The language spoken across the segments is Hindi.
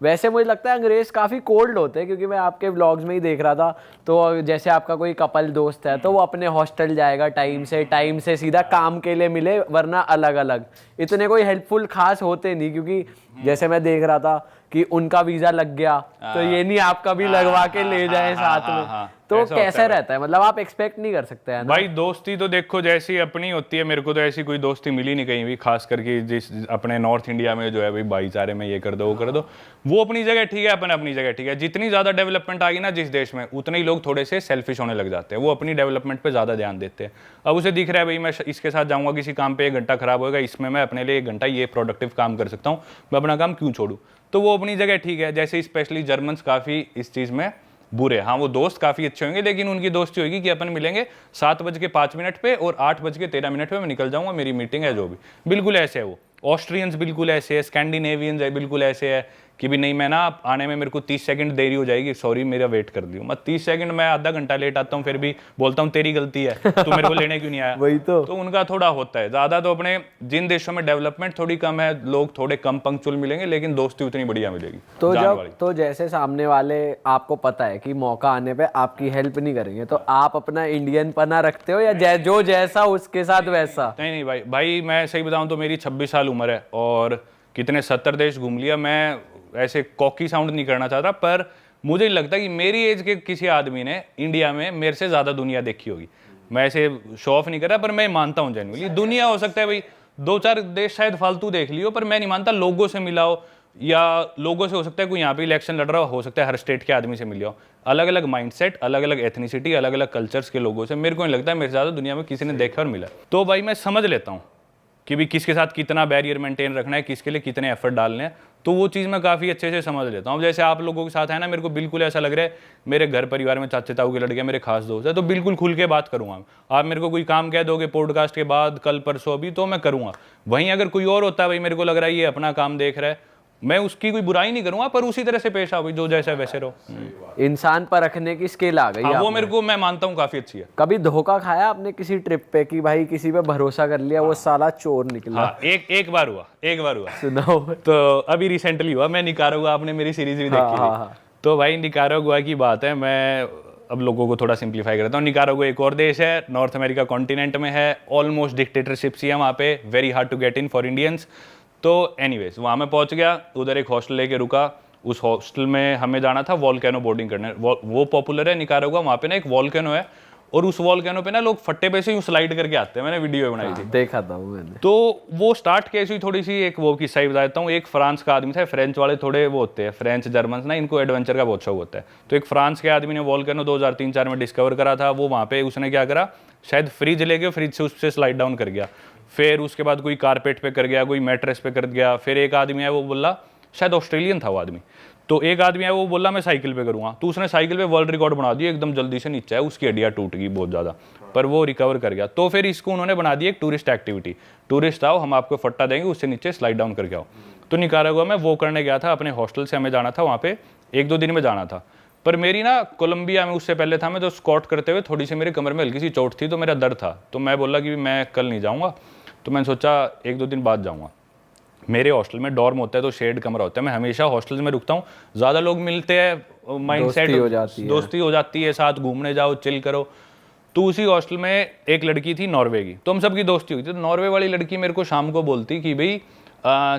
वैसे मुझे लगता है अंग्रेज काफ़ी कोल्ड होते हैं, क्योंकि मैं आपके व्लॉग्स में ही देख रहा था। तो जैसे आपका कोई कपल दोस्त है तो वो अपने हॉस्टल जाएगा टाइम से सीधा काम के लिए मिले, वरना अलग अलग इतने कोई हेल्पफुल खास होते नहीं। क्योंकि जैसे मैं देख रहा था कि उनका वीज़ा लग गया तो ये नहीं आपका भी लगवा के ले जाए साथ में। तो कैसे रहता है, मतलब आप एक्सपेक्ट नहीं कर सकते हैं ना भाई। दोस्ती तो देखो जैसी अपनी होती है, मेरे को तो ऐसी कोई दोस्ती मिली नहीं कहीं भी, खास करके जिस अपने नॉर्थ इंडिया में जो है भाई भाईचारे में ये कर दो वो कर दो, वो अपनी जगह ठीक है, अपन अपनी जगह ठीक है। जितनी ज़्यादा डेवलपमेंट आ गई ना जिस देश में, उतने ही लोग थोड़े से सेल्फिश होने लग जाते हैं, वो अपनी डेवलपमेंट पर ज़्यादा ध्यान देते हैं। अब उसे दिख रहा है भाई मैं इसके साथ जाऊँगा किसी काम पर 1 घंटा खराब होगा, इसमें मैं अपने लिए 1 घंटा ये प्रोडक्टिव काम कर सकता हूँ, मैं अपना काम क्यों छोड़ूँ। तो वो अपनी जगह ठीक है। जैसे स्पेशली जर्मन्स काफ़ी इस चीज़ में बुरे, हाँ वो दोस्त काफ़ी अच्छे होंगे, लेकिन उनकी दोस्ती होगी कि अपन मिलेंगे 7:05 पे और 8:13 पे मैं निकल जाऊंगा, मेरी मीटिंग है जो भी। बिल्कुल ऐसे है वो। ऑस्ट्रियंस बिल्कुल ऐसे है, स्कैंडिनेवियंस है बिल्कुल ऐसे है कि भी नहीं मैं ना आने में मेरे को 30 सेकंड देरी हो जाएगी, सॉरी मेरा वेट कर दियो। मैं 30 सेकंड मैं आधा घंटा लेट आता हूँ, फिर भी बोलता हूँ तेरी गलती है, तू मेरे को लेने क्यों नहीं आया। वही तो उनका थोड़ा होता है ज़्यादा। तो अपने जिन देशों में डेवलपमेंट थोड़ी कम है, लोग थोड़े कम पंक्चुअल मिलेंगे, लेकिन दोस्ती उतनी बढ़िया मिलेगी। तो जैसे सामने वाले आपको पता है कि मौका आने पे आपकी हेल्प नहीं करेंगे, तो आप अपना इंडियन पना रखते हो या जो जैसा उसके साथ वैसा? नहीं भाई मैं सही बताऊं तो मेरी 26 साल उम्र है और कितने 70 देश घूम लिया। मैं ऐसे कॉकी साउंड नहीं करना चाहता, पर मुझे नहीं लगता कि मेरी एज के किसी आदमी ने इंडिया में मेरे से ज़्यादा दुनिया देखी होगी। मैं ऐसे शो ऑफ नहीं कर रहा, पर मैं मानता हूँ जेन्युइनली दुनिया हो सकता है भाई 2-4 देश शायद फालतू देख लियो, पर मैं नहीं मानता लोगों से मिला हो, या लोगों से हो सकता है कोई यहाँ पे इलेक्शन लड़ रहा हो सकता है हर स्टेट के आदमी से मिले हो। अलग अलग माइंडसेट, अलग अलग एथनिसिटी, अलग अलग कल्चर्स के लोगों से मेरे को नहीं लगता है मेरे से ज़्यादा दुनिया में किसी ने देखा और मिला। तो भाई मैं समझ लेता हूँ कि भी किसके साथ कितना बैरियर मेंटेन रखना है, किसके लिए कितने एफर्ट डालने हैं, तो वो चीज़ मैं काफ़ी अच्छे से समझ लेता हूँ। जैसे आप लोगों के साथ है ना, मेरे को बिल्कुल ऐसा लग रहा है मेरे घर परिवार में चाचे ताऊ के लड़के मेरे खास दोस्त है, तो बिल्कुल खुल के बात करूँगा। आप मेरे को कोई काम कह दोगे पॉडकास्ट के बाद, कल परसों अभी, तो मैं करूँगा। वहीं अगर कोई और होता है भाई मेरे को लग रहा है ये अपना काम देख रहा है, मैं उसकी कोई बुराई नहीं करूंगा, पर उसी तरह से पेश आओ, जो जैसा वैसे रहो। इंसान पर रखने की स्किल आ गई। हाँ, वो मेरे को मैं मानता हूँ काफी अच्छी है। कभी धोखा खाया आपने किसी ट्रिप पे कि भाई किसी पे भरोसा कर लिया, वो साला चोर निकला? हाँ, एक बार हुआ। सुनाओ। तो अभी रिसेंटली हुआ, मैं निकारागुआ, आपने मेरी सीरीज भी देखी थी। तो भाई निकारागुआ की बात है, मैं अब लोगों को थोड़ा सिंप्लीफाई करता हूँ। निकारागुआ एक और देश है, नॉर्थ अमेरिका कॉन्टिनेंट में है, ऑलमोस्ट डिक्टेटरशिप सी है वहाँ पे, very hard to get in for Indians. तो एनीवेज वहाँ मैं पहुँच गया, उधर एक हॉस्टल लेके रुका। उस हॉस्टल में हमें जाना था वॉल्केनो बोर्डिंग करने। वो पॉपुलर है निकारागुआ, वहाँ पे ना एक वॉल्केनो है, और उस वॉल्केनो पे ना लोग फट्टे पे से यूँ स्लाइड करके आते हैं। मैंने वीडियो बनाई थी, देखा था मैंने। तो वो स्टार्ट कैसे हुई, थोड़ी सी एक वो किस्सा ही बताता हूँ। एक फ्रांस का आदमी था, फ्रेंच वाले थोड़े वो होते हैं, फ्रेंच जर्मन ना, इनको एडवेंचर का बहुत शौक होता है। तो एक फ्रांस के आदमी ने वॉल्केनो 2003-4 में डिस्कवर करा था। वो वहाँ पे उसने क्या करा, शायद फ्रिज लेके फ्रिज से उससे स्लाइड डाउन कर गया, फिर उसके बाद कोई कारपेट पे कर गया, कोई मैट्रेस पे कर गया। फिर एक आदमी है वो बोला, शायद ऑस्ट्रेलियन था वो आदमी, तो एक आदमी है वो बोला मैं साइकिल पे करूँगा, तो उसने साइकिल पे वर्ल्ड रिकॉर्ड बना दिया, एकदम जल्दी से नीचे है, उसकी हड्डियाँ टूट गई बहुत ज़्यादा, पर वो रिकवर कर गया। तो फिर इसको उन्होंने बना दी एक टूरिस्ट एक्टिविटी, टूरिस्ट आओ हम आपको फट्टा देंगे, उससे नीचे स्लाइड डाउन करके आओ। तो निकारागुआ में वो करने गया था, अपने हॉस्टल से हमें जाना था वहाँ पे, 1-2 दिन में जाना था। पर मेरी ना कोलंबिया में उससे पहले था मैं, तो स्कॉट करते हुए थोड़ी सी मेरे कमर में हल्की सी चोट थी, तो मेरा दर्द था। तो मैं बोला कि मैं कल नहीं जाऊँगा, तो मैंने सोचा 1-2 दिन बाद जाऊँगा। मेरे हॉस्टल में डॉर्म होता है, तो शेड कमरा होता है, मैं हमेशा हॉस्टल्स में रुकता हूँ। ज़्यादा लोग मिलते हैं, माइंडसेट दोस्ती हो जाती है, साथ घूमने जाओ, चिल करो। तो उसी हॉस्टल में एक लड़की थी नॉर्वे की, तो हम सबकी दोस्ती हुई थी। तो नॉर्वे वाली लड़की मेरे को शाम को बोलती कि भाई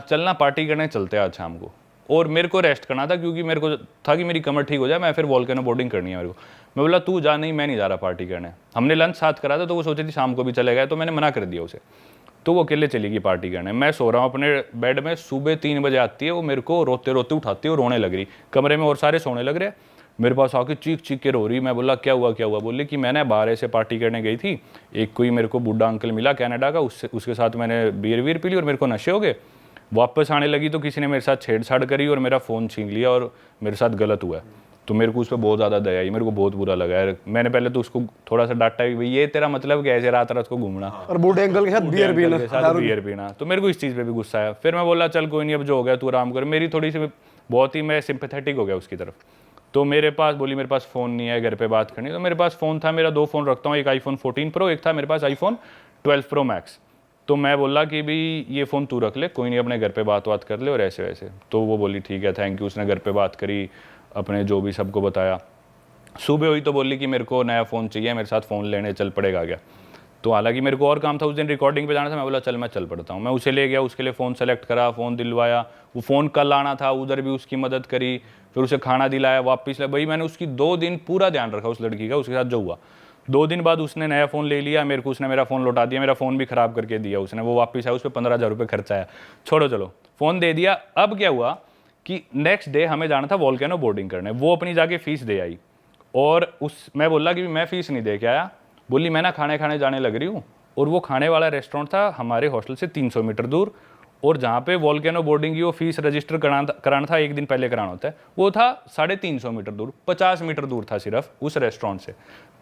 चलना पार्टी करने चलते हैं आज शाम को, और मेरे को रेस्ट करना था क्योंकि मेरे को था कि मेरी कमर ठीक हो जाए, मैं फिर वॉल्केनो बोर्डिंग करनी है मेरे को। मैं बोला तू जा, नहीं मैं नहीं जा रहा पार्टी करने। हमने लंच साथ करा था, तो वो सोची थी शाम को भी चले गए, तो मैंने मना कर दिया उसे। तो वो अकेले चली गई पार्टी करने। मैं सो रहा हूँ अपने बेड में, सुबह 3 बजे आती है वो, मेरे को रोते रोते उठाती है और रोने लग रही। कमरे में और सारे सोने लग रहे, मेरे पास आके चीख चीख के रो रही। मैं बोला क्या हुआ? बोली कि मैंने बाहर से पार्टी करने गई थी, एक कोई मेरे को बूढ़ा अंकल मिला कनाडा का, उसके साथ मैंने बियर पी ली और मेरे को नशे हो गए। वापस आने लगी तो किसी ने मेरे साथ छेड़छाड़ करी और मेरा फ़ोन छीन लिया और मेरे साथ गलत हुआ है। तो मेरे को उस पर बहुत ज़्यादा दया आई, मेरे को बहुत बुरा लगा यार। मैंने पहले तो उसको थोड़ा सा डांटा कि भाई ये तेरा मतलब क्या, ऐसे रात को घूमना और बूढ़े अंकल के साथ बियर पीना। तो मेरे को इस चीज़ पे भी गुस्सा आया। फिर मैं बोला चल कोई नहीं, अब जो हो गया तू आराम कर। मेरी थोड़ी सी बहुत ही मैं सिंपैथेटिक हो गया उसकी तरफ। तो मेरे पास बोली मेरे पास फ़ोन नहीं है घर पे बात करनी। तो मेरे पास फ़ोन था, मेरा 2 फ़ोन रखता हूँ, एक iPhone 14 Pro, एक था मेरे पास iPhone 12 Pro Max। तो मैं बोला कि भी ये फ़ोन तू रख ले, कोई नहीं, अपने घर पे बात कर ले और ऐसे वैसे। तो वो बोली ठीक है थैंक यू। उसने घर पे बात करी, अपने जो भी सबको बताया। सुबह हुई तो बोली कि मेरे को नया फ़ोन चाहिए, मेरे साथ फ़ोन लेने चल पड़ेगा क्या। तो हालांकि मेरे को और काम था, उस दिन रिकॉर्डिंग पे जाना था। मैं बोला चल मैं चल पड़ता हूँ। मैं उसे ले गया, उसके लिए फ़ोन सेलेक्ट करा, फ़ोन दिलवाया। वो फ़ोन कल आना था, उधर भी उसकी मदद करी, फिर उसे खाना दिलाया, वापस लाया। भाई मैंने उसकी 2 दिन पूरा ध्यान रखा उस लड़की का। उसके साथ जो हुआ, 2 दिन बाद उसने नया फ़ोन ले लिया मेरे को, उसने मेरा फ़ोन लौटा दिया, मेरा फ़ोन भी ख़राब करके दिया उसने। वो वापस आया, उस पर 15,000 रुपये खर्चा आया। छोड़ो चलो, फ़ोन दे दिया। अब क्या हुआ कि नेक्स्ट डे हमें जाना था वोल्केनो बोर्डिंग करने। वो अपनी जाके फ़ीस दे आई और मैं बोला कि मैं फ़ीस नहीं दे के आया। बोली मैं ना खाने जाने लग रही हूँ। और वो खाने वाला रेस्टोरेंट था हमारे हॉस्टल से 300 मीटर दूर, और जहाँ पे वोल्केनो बोर्डिंग की वो फीस रजिस्टर कराना था, एक दिन पहले कराना होता है, वो था 350 मीटर दूर, 50 मीटर दूर था सिर्फ उस रेस्टोरेंट से,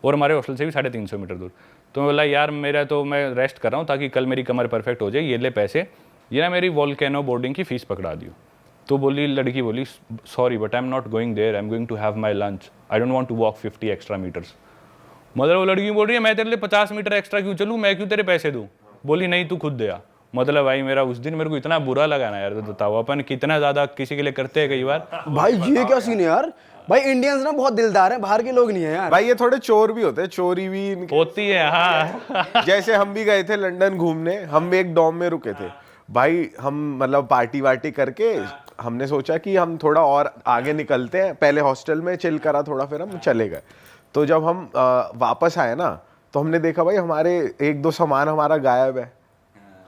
और हमारे हॉस्टल से भी 350 मीटर दूर। तो मैं बोला यार मेरा तो मैं रेस्ट कर रहा हूँ ताकि कल मेरी कमर परफेक्ट हो जाए, ये ले पैसे, ये ना मेरी वोल्केनो बोर्डिंग की फ़ीस पकड़ा दियो। तो लड़की बोली sorry but I am not going there, I am going to have my lunch, I don't want to walk 50 extra metres. मतलब वो लड़की बोल रही है मैं तेरे लिए 50 मीटर एक्स्ट्रा क्यों चलूँ, मैं क्यों तेरे पैसे दूँ। बोली नहीं तू खुद दे आ। मतलब भाई मेरा उस दिन मेरे को इतना बुरा लगा ना यार। तो बताओ अपन कितना ज़्यादा किसी के लिए करते हैं कई बार। भाई ये क्या सीन है यार। भाई इंडियंस ना बहुत दिलदार हैं, बाहर के लोग नहीं है यार। भाई ये थोड़े चोर भी होते हैं, चोरी भी होती है हाँ। जैसे हम भी गए थे लंदन घूमने, हम भी एक डॉम में रुके थे भाई। हम मतलब पार्टी वार्टी करके हमने सोचा कि हम थोड़ा और आगे निकलते हैं, पहले हॉस्टल में चिल करा थोड़ा, फिर हम चले गए। तो जब हम वापस आए ना, तो हमने देखा भाई हमारे 1-2 सामान हमारा गायब है।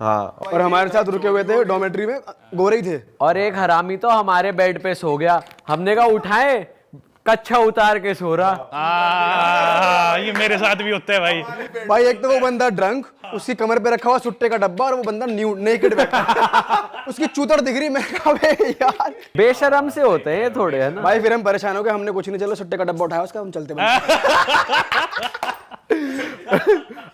हाँ, और हमारे साथ रुके हुए थे डॉर्मेट्री में, गोरे ही थे। और एक हरामी तो हमारे बेड पे सो गया। हमने कहा उठाए, कच्छा उतार के सो रहा। ये मेरे साथ भी होता है भाई। भाई एक तो वो बंदा ड्रंक, उसकी कमर पे रखा हुआ सुट्टे का डब्बा, और वो बंदा नेकेड बैठा उसकी चूतर दिख रही। मैं कहा बे यार बेशरम से होते हैं ये थोड़े, है ना। भाई फिर हम परेशान हो गए, हमने कुछ नहीं, चलो सुट्टे का डब्बा उठाया उसका, हम चलते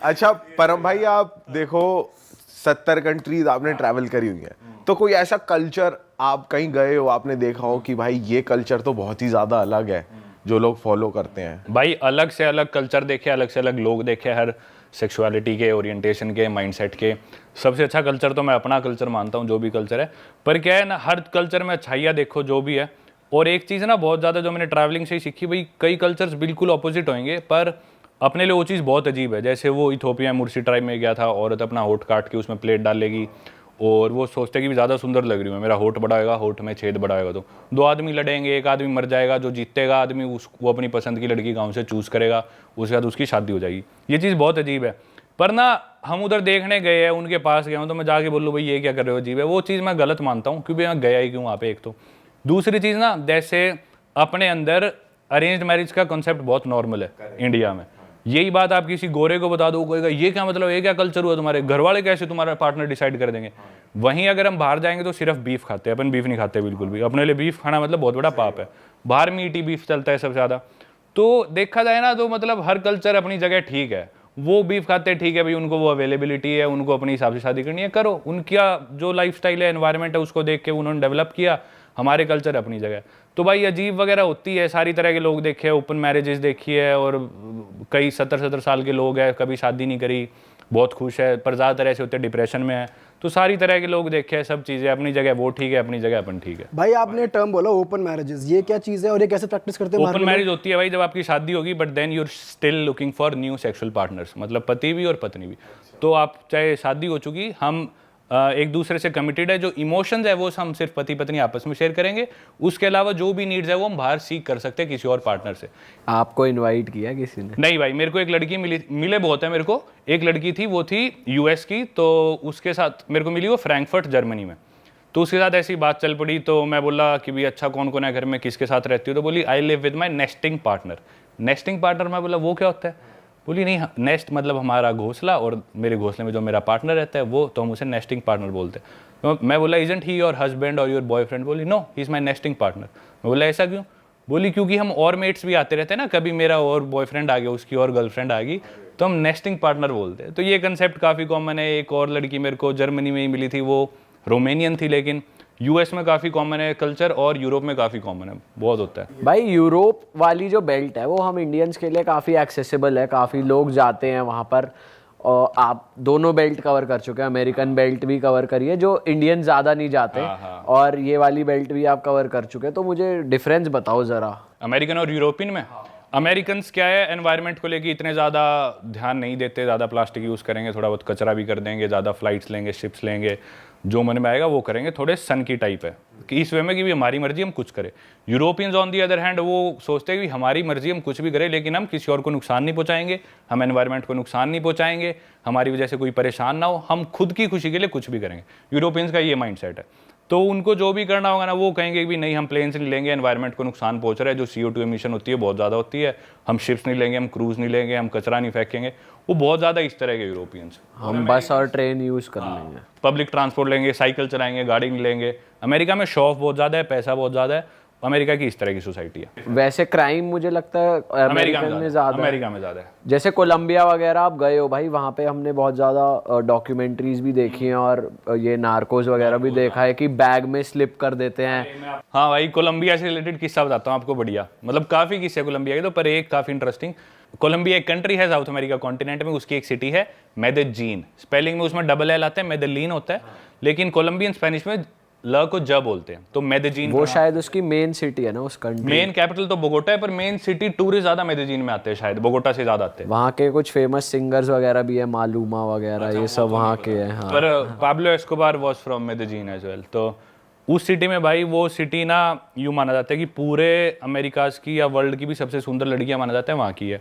अच्छा परम भाई आप देखो 70 कंट्रीज आपने ट्रैवल करी हुई है, तो कोई ऐसा कल्चर आप कहीं गए हो, आपने देखा हो कि भाई ये कल्चर तो बहुत ही ज्यादा अलग है जो लोग फॉलो करते हैं। भाई अलग से अलग कल्चर देखे, अलग से अलग लोग देखे, हर सेक्सुअलिटी के, ओरिएंटेशन के, माइंडसेट के। सबसे अच्छा कल्चर तो मैं अपना कल्चर मानता हूँ, जो भी कल्चर है। पर क्या है ना, हर कल्चर में अच्छाइयाँ देखो जो भी है। और एक चीज़ ना बहुत ज़्यादा जो मैंने ट्रैवलिंग से ही सीखी, भाई कई कल्चर्स बिल्कुल अपोजिट होंगे पर अपने लिए वो चीज़ बहुत अजीब है। जैसे वो इथोपिया मुर्सी ट्राइब में गया था, औरत अपना होठ काट के उसमें प्लेट डाल लेगी और वो सोचते कि भी ज़्यादा सुंदर लग रही हूँ, मेरा होठ बड़ा होगा, होठ में छेद बड़ा होगा। तो 2 आदमी लड़ेंगे, एक आदमी मर जाएगा, जो जीतेगा आदमी वो अपनी पसंद की लड़की गाँव से चूज़ करेगा, उसके बाद उसकी शादी हो जाएगी। ये चीज़ बहुत अजीब है। पर ना हम उधर देखने गए हैं, उनके पास गया हूँ, तो मैं जाके बोलूँ भाई ये क्या कर रहे हो, अजीब है। वो चीज़ मैं गलत मानता हूँ, क्योंकि मैं गया ही क्यों वहाँ पे। एक तो दूसरी चीज़ ना, जैसे अपने अंदर अरेंज्ड मैरिज का कॉन्सेप्ट बहुत नॉर्मल है इंडिया में। यही बात आप किसी गोरे को बता दो, कहेगा ये क्या मतलब, ये क्या कल्चर हुआ तुम्हारे, घर वाले कैसे तुम्हारा पार्टनर डिसाइड कर देंगे। वहीं अगर हम बाहर जाएंगे तो सिर्फ बीफ खाते हैं, अपन बीफ नहीं खाते बिल्कुल भी। अपने लिए बीफ खाना मतलब बहुत बड़ा पाप है। बाहर मीट ही बीफ चलता है सबसे ज़्यादा। तो देखा जाए ना तो मतलब हर कल्चर अपनी जगह ठीक है। वो बीफ खाते हैं ठीक है भाई, उनको वो अवेलेबिलिटी है, उनको अपने हिसाब से शादी करनी है, करो। उनका जो लाइफस्टाइल है, एनवायरनमेंट है, उसको देख के उन्होंने डेवलप किया। हमारे कल्चर अपनी जगह। तो भाई अजीब वगैरह होती है, सारी तरह के लोग देखे, ओपन मैरिजेस देखी है, और कई 70-70 साल के लोग हैं, कभी शादी नहीं करी, बहुत खुश है, पर ज़्यादातर ऐसे होते हैं डिप्रेशन में है। तो सारी तरह के लोग देखे हैं, सब चीज़ें अपनी जगह वो ठीक है, अपनी जगह अपन ठीक है। भाई आपने टर्म बोला ओपन मैरिजेस, ये क्या चीज़ है और ये कैसे प्रैक्टिस करते हैं? ओपन मैरिज होती है भाई जब आपकी शादी होगी, but then you're still looking for new sexual partners, मतलब पति भी और पत्नी भी। तो आप चाहे शादी हो चुकी, हम एक दूसरे से कमिटेड है। जो इमोशंस है वो हम सिर्फ पति पत्नी आपस में शेयर करेंगे, उसके अलावा जो भी नीड्स है वो हम बाहर सीख कर सकते हैं किसी और पार्टनर से। आपको इनवाइट किया किसी ने? नहीं भाई, मेरे को एक लड़की मिले बहुत है मेरे को। एक लड़की थी, वो थी यूएस की, तो उसके साथ मेरे को मिली वो फ्रैंकफर्ट जर्मनी में। तो उसके साथ ऐसी बात चल पड़ी, तो मैं बोला कि भाई अच्छा कौन कौन है घर में, किसके साथ रहती हो? तो बोली I live with my nesting partner. Nesting partner, मैं बोला वो क्या होता है? बोली नहीं, नेस्ट मतलब हमारा घोंसला, और मेरे घोंसले में जो मेरा पार्टनर रहता है वो, तो हम उसे नेस्टिंग पार्टनर बोलते हैं। तो मैं बोला इजंट ही योर हस्बैंड और योर बॉयफ्रेंड? बोली no, he is my nesting partner. मैं बोला ऐसा क्यों? बोली क्योंकि हम और मेट्स भी आते रहते हैं ना, कभी मेरा और बॉयफ्रेंड आ गया, उसकी और गर्लफ्रेंड आ गई, तो हम नेस्टिंग पार्टनर बोलते हैं। तो ये कंसेप्ट काफ़ी कॉमन है। एक और लड़की मेरे को जर्मनी में ही मिली थी, वो रोमेनियन थी, लेकिन यूएस में काफ़ी कॉमन है कल्चर, और यूरोप में काफ़ी कॉमन है, बहुत होता है। भाई यूरोप वाली जो बेल्ट है वो हम इंडियंस के लिए काफ़ी एक्सेसिबल है, काफ़ी लोग जाते हैं वहाँ पर। और आप दोनों बेल्ट कवर कर चुके हैं, अमेरिकन बेल्ट भी कवर करी है जो इंडियन ज़्यादा नहीं जाते, और ये वाली बेल्ट भी आप कवर कर चुके हैं, तो मुझे डिफरेंस बताओ ज़रा। अमेरिकन और यूरोपियन में अमेरिकन्स क्या है, एनवायरनमेंट को लेके इतने ज़्यादा ध्यान नहीं देते, ज़्यादा प्लास्टिक यूज़ करेंगे, थोड़ा बहुत कचरा भी कर देंगे, ज़्यादा फ्लाइट्स लेंगे, शिप्स लेंगे, जो मन में आएगा वो करेंगे, थोड़े सन की टाइप है कि इस वे में कि भी हमारी मर्जी हम कुछ करें। Europeans on the other hand वो सोचते हैं कि हमारी मर्जी हम कुछ भी करें, लेकिन हम किसी और को नुकसान नहीं पहुंचाएंगे, हम एनवायरनमेंट को नुकसान नहीं पहुंचाएंगे, हमारी वजह से कोई परेशान ना हो, हम खुद की खुशी के लिए कुछ भी करेंगे। यूरोपियंस का ये माइंड सेट है। तो उनको जो भी करना होगा ना, वो कहेंगे कि भी नहीं हम प्लेन्स नहीं लेंगे, एनवायरनमेंट को नुकसान पहुंच रहा है, जो CO2 एमिशन होती है बहुत ज़्यादा होती है, हम शिप्स नहीं लेंगे, हम क्रूज़ नहीं लेंगे, हम कचरा नहीं फेंकेंगे। वो बहुत ज़्यादा इस तरह के यूरोपियंस। हम बस और ट्रेन यूज़ कर लेंगे, पब्लिक ट्रांसपोर्ट लेंगे, साइकिल चलाएंगे, गाड़ी नहीं लेंगे। अमेरिका में शो ऑफ बहुत ज़्यादा है, पैसा बहुत ज़्यादा है। अमेरिका की इस तरह की सोसाइटी है। वैसे क्राइम मुझे लगता है अमेरिकन में ज़्यादा है। अमेरिका में ज़्यादा है। जैसे कोलंबिया वगैरह आप गए हो भाई, वहाँ पे हमने बहुत ज़्यादा डॉक्यूमेंट्रीज भी देखी हैं, और ये नार्कोस वगैरह भी देखा है कि बैग में स्लिप कर देते हैं। हाँ भाई, कोलंबिया से रिलेटेड किस्सा बताता हूँ आपको, बढ़िया, मतलब काफ़ी किस्से कोलंबिया के, तो पर एक काफ़ी इंटरेस्टिंग। कोलंबिया एक कंट्री है साउथ अमेरिका कॉन्टिनेंट में, उसकी एक सिटी है मेदेजीन। स्पेलिंग में उसमें डबल एल आता है, मेदेलीन होता है, लेकिन कोलंबियन स्पेनिश में ल को ज बोलते हैं, तो मेदेजीन वो शायद उसकी मेन सिटी है ना उस कंट्री। मेन कैपिटल तो बोगोटा है, पर मेन सिटी टूरिस्ट ज़्यादा मेदेजीन में आते हैं, शायद बोगोटा से ज़्यादा आते हैं। वहाँ के कुछ फेमस सिंगर्स वगैरह भी है, मालूमा वगैरह, ये सब वहाँ के हैं। हाँ, पर Pablo Escobar was from Medellin as well. तो उस सिटी में भाई, वो सिटी ना यूँ माना जाता है कि पूरे अमेरिकाज की या वर्ल्ड की भी सबसे सुंदर लड़कियां माना जाता है वहाँ की है।